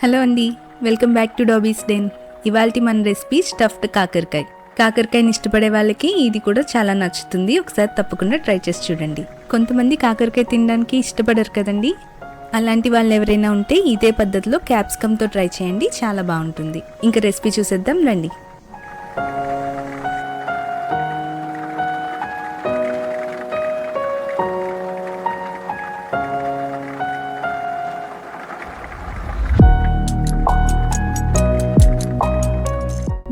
Hello అండి, welcome back to dobbies den. ఇవాల్టి మన రెసిపీ స్టఫ్డ్ కాకరకాయ. కాకరకాయని ఇష్టపడే వాళ్ళకి ఇది కూడా చాలా నచ్చుతుంది. ఒకసారి తప్పకుండా ట్రై చేసి చూడండి. కొంతమంది కాకరకాయ తినడానికి ఇష్టపడరు కదండి. అలాంటి వాళ్ళు ఎవరైనా ఉంటే ఇదే పద్ధతిలో క్యాప్సికమ్తో ట్రై చేయండి, చాలా బాగుంటుంది. ఇంకా రెసిపీ చూసేద్దాం రండి.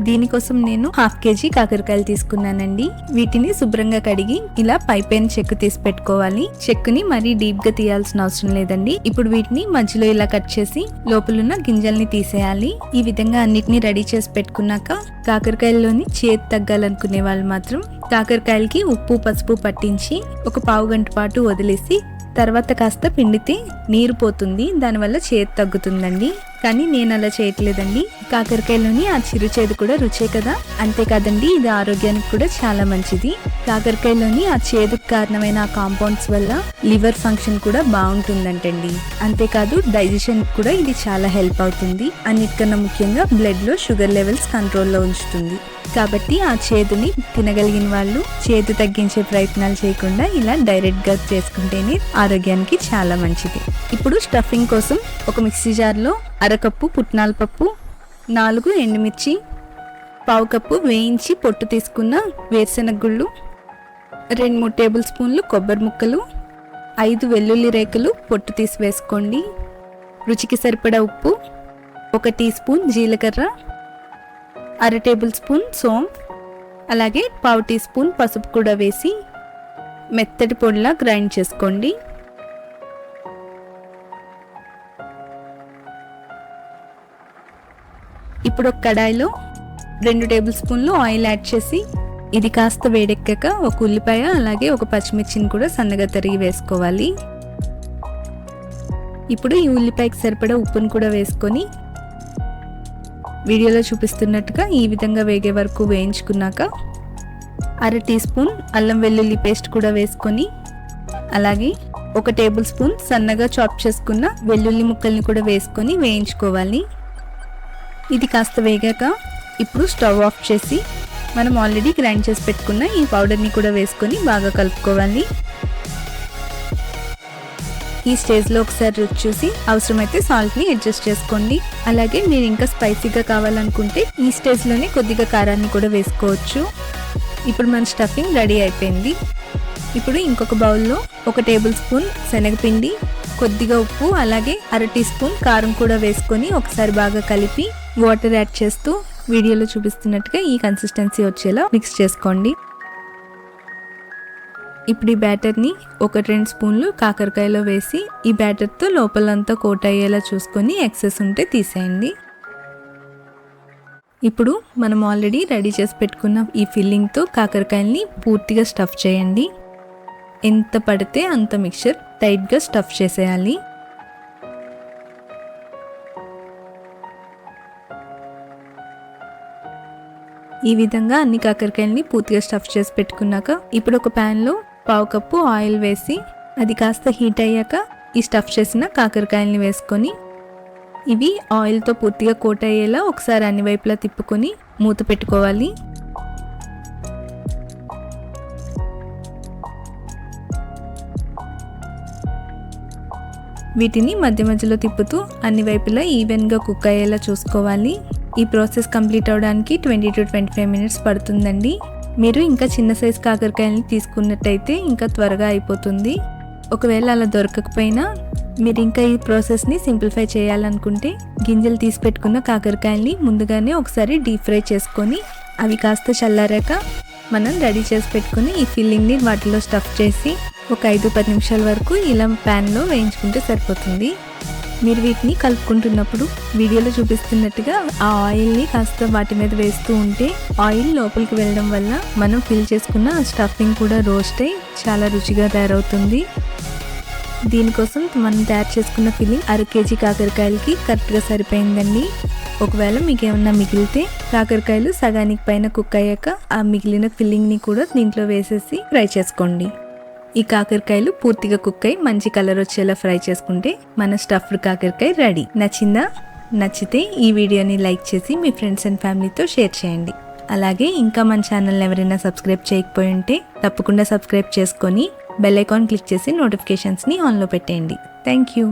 దీనికోసం నేను 1/2 kg కాకరకాయలు తీసుకున్నానండి. వీటిని శుభ్రంగా కడిగి ఇలా పైపైన చెక్కు తీసి పెట్టుకోవాలి. చెక్కుని మరీ డీప్ గా తీయాల్సిన అవసరం లేదండి. ఇప్పుడు వీటిని మధ్యలో ఇలా కట్ చేసి లోపలున్న గింజల్ని తీసేయాలి. ఈ విధంగా అన్నిటిని రెడీ చేసి పెట్టుకున్నాక కాకరకాయల్లోని చేదు తగ్గాలనుకునే వాళ్ళు మాత్రం కాకరకాయలకి ఉప్పు పసుపు పట్టించి ఒక 1/2 గంట పాటు వదిలేసి తర్వాత కాస్త పిండితే నీరు పోతుంది. దానివల్ల చేదు తగ్గుతుందండి. కానీ నేను అలా చేయట్లేదండి. కాకరకాయలోని ఆ చిరుచేదు కూడా రుచే కదా. అంతేకాదండి, ఇది ఆరోగ్యానికి కూడా చాలా మంచిది. కాకరకాయలోని ఆ చేదుకు కారణమైన ఆ కాంపౌండ్స్ వల్ల లివర్ ఫంక్షన్ కూడా బాగుంటుందంటండి. అంతేకాదు డైజెషన్ కూడా ఇది చాలా హెల్ప్ అవుతుంది. అన్నిటికన్నా ముఖ్యంగా బ్లడ్ లో షుగర్ లెవెల్స్ కంట్రోల్లో ఉంచుతుంది. కాబట్టి ఆ చేదుని తినగలిగిన వాళ్ళు చేదు తగ్గించే ప్రయత్నాలు చేయకుండా ఇలా డైరెక్ట్ గా చేసుకుంటేనే ఆరోగ్యానికి చాలా మంచిది. ఇప్పుడు స్టఫింగ్ కోసం ఒక మిక్సీ జార్లో 1/2 కప్పు పుట్నాల పప్పు, 4 ఎండుమిర్చి, 1/2 కప్పు వేయించి పొట్టు తీసుకున్న వేరుశెనగ గుళ్ళు, 2-3 టేబుల్ స్పూన్లు కొబ్బరి ముక్కలు, 5 వెల్లుల్లి రేకులు పొట్టు తీసి వేసుకోండి. రుచికి సరిపడా ఉప్పు, 1 టీ స్పూన్ జీలకర్ర, 1/2 టేబుల్ స్పూన్ సోంపు, అలాగే 1/2 టీ స్పూన్ పసుపు కూడా వేసి మెత్తటి పొడిలా గ్రైండ్ చేసుకోండి. ఇప్పుడు ఒక కడాయిలో 2 టేబుల్ స్పూన్లు ఆయిల్ యాడ్ చేసి ఇది కాస్త వేడెక్కాక ఒక ఉల్లిపాయ అలాగే ఒక పచ్చిమిర్చిని కూడా సన్నగా తరిగి వేసుకోవాలి. ఇప్పుడు ఈ ఉల్లిపాయకి సరిపడా ఉప్పును కూడా వేసుకొని వీడియోలో చూపిస్తున్నట్టుగా ఈ విధంగా వేగే వరకు వేయించుకున్నాక 1/2 టీ స్పూన్ అల్లం వెల్లుల్లి పేస్ట్ కూడా వేసుకొని అలాగే 1 టేబుల్ స్పూన్ సన్నగా చాప్ చేసుకున్న వెల్లుల్లి ముక్కల్ని కూడా వేసుకొని వేయించుకోవాలి. ఇది కాస్త వేగాక ఇప్పుడు స్టవ్ ఆఫ్ చేసి మనం ఆల్రెడీ గ్రైండ్ చేసి పెట్టుకున్న ఈ పౌడర్ని కూడా వేసుకొని బాగా కలుపుకోవాలి. ఈ స్టేజ్లో ఒకసారి రుచి చూసి అవసరమైతే సాల్ట్ని అడ్జస్ట్ చేసుకోండి. అలాగే మీరు ఇంకా స్పైసీగా కావాలనుకుంటే ఈ స్టేజ్లోనే కొద్దిగా కారాన్ని కూడా వేసుకోవచ్చు. ఇప్పుడు మన స్టఫింగ్ రెడీ అయిపోయింది. ఇప్పుడు ఇంకొక బౌల్లో 1 టేబుల్ స్పూన్ శనగపిండి, కొద్దిగా ఉప్పు అలాగే 1/2 టీ స్పూన్ కారం కూడా వేసుకొని ఒకసారి బాగా కలిపి వాటర్ యాడ్ చేస్తూ వీడియోలో చూపిస్తున్నట్టుగా ఈ కన్సిస్టెన్సీ వచ్చేలా మిక్స్ చేసుకోండి. ఇప్పుడు ఈ బ్యాటర్ని 1-2 స్పూన్లు కాకరకాయలో వేసి ఈ బ్యాటర్తో లోపలంతా కోట్ అయ్యేలా చూసుకొని ఎక్సెస్ ఉంటే తీసేయండి. ఇప్పుడు మనం ఆల్రెడీ రెడీ చేసి పెట్టుకున్న ఈ ఫిల్లింగ్తో కాకరకాయల్ని పూర్తిగా స్టఫ్ చేయండి. ఎంత పడితే అంత మిక్చర్ టైట్గా స్టఫ్ చేసేయాలి. ఈ విధంగా అన్ని కాకరకాయల్ని పూర్తిగా స్టఫ్ చేసి పెట్టుకున్నాక ఇప్పుడు ఒక ప్యాన్లో 1/2 కప్పు ఆయిల్ వేసి అది కాస్త హీట్ అయ్యాక ఈ స్టఫ్ చేసిన కాకరకాయల్ని వేసుకొని ఇవి ఆయిల్తో పూర్తిగా కోట్ అయ్యేలా ఒకసారి అన్ని వైపులా తిప్పుకొని మూత పెట్టుకోవాలి. వీటిని మధ్య మధ్యలో తిప్పుతూ అన్ని వైపులా ఈవెన్గా కుక్ అయ్యేలా చూసుకోవాలి. ఈ ప్రాసెస్ కంప్లీట్ అవడానికి 20 to 25 మినిట్స్ పడుతుందండి. మీరు ఇంకా చిన్న సైజ్ కాకరకాయలని తీసుకున్నట్టయితే ఇంకా త్వరగా అయిపోతుంది. ఒకవేళ అలా దొరకకపోయినా మీరు ఇంకా ఈ ప్రాసెస్ని సింప్లిఫై చేయాలనుకుంటే గింజలు తీసి పెట్టుకున్న కాకరకాయల్ని ముందుగానే ఒకసారి డీప్ ఫ్రై చేసుకొని అవి కాస్త చల్లారాక మనం రెడీ చేసి పెట్టుకుని ఈ ఫిల్లింగ్ని వాటిలో స్టఫ్ చేసి ఒక 5-10 నిమిషాల వరకు ఇలా ప్యాన్లో వేయించుకుంటే సరిపోతుంది. మీరు వీటిని కలుపుకుంటున్నప్పుడు వీడియోలో చూపిస్తున్నట్టుగా ఆ ఆయిల్ని కాస్త వాటి మీద వేస్తూ ఉంటే ఆయిల్ లోపలికి వెళ్ళడం వల్ల మనం ఫిల్ చేసుకున్న స్టఫింగ్ కూడా రోస్ట్ అయ్యి చాలా రుచిగా తయారవుతుంది. దీనికోసం మనం తయారు చేసుకున్న ఫిల్లింగ్ 1/2 kg కాకరకాయలకి కరెక్ట్గా సరిపోయిందండి. ఒకవేళ మీకు ఏమన్నా మిగిలితే కాకరకాయలు సగానికి పైన కుక్ అయ్యాక ఆ మిగిలిన ఫిల్లింగ్ని కూడా దీంట్లో వేసేసి ఫ్రై చేసుకోండి. ఈ కాకరకాయలు పూర్తిగా కుక్ అయి మంచి కలర్ వచ్చేలా ఫ్రై చేసుకుంటే మన స్టఫ్డ్ కాకరకాయ రెడీ. నచ్చిందా? నచ్చితే ఈ వీడియోని లైక్ చేసి మీ ఫ్రెండ్స్ అండ్ ఫ్యామిలీతో షేర్ చేయండి. అలాగే ఇంకా మన ఛానల్ ఎవరైనా సబ్స్క్రైబ్ చేయకపోయి ఉంటే తప్పకుండా సబ్స్క్రైబ్ చేసుకొని బెల్ ఐకాన్ క్లిక్ చేసి నోటిఫికేషన్స్ని ఆన్లో పెట్టేయండి. Thank you.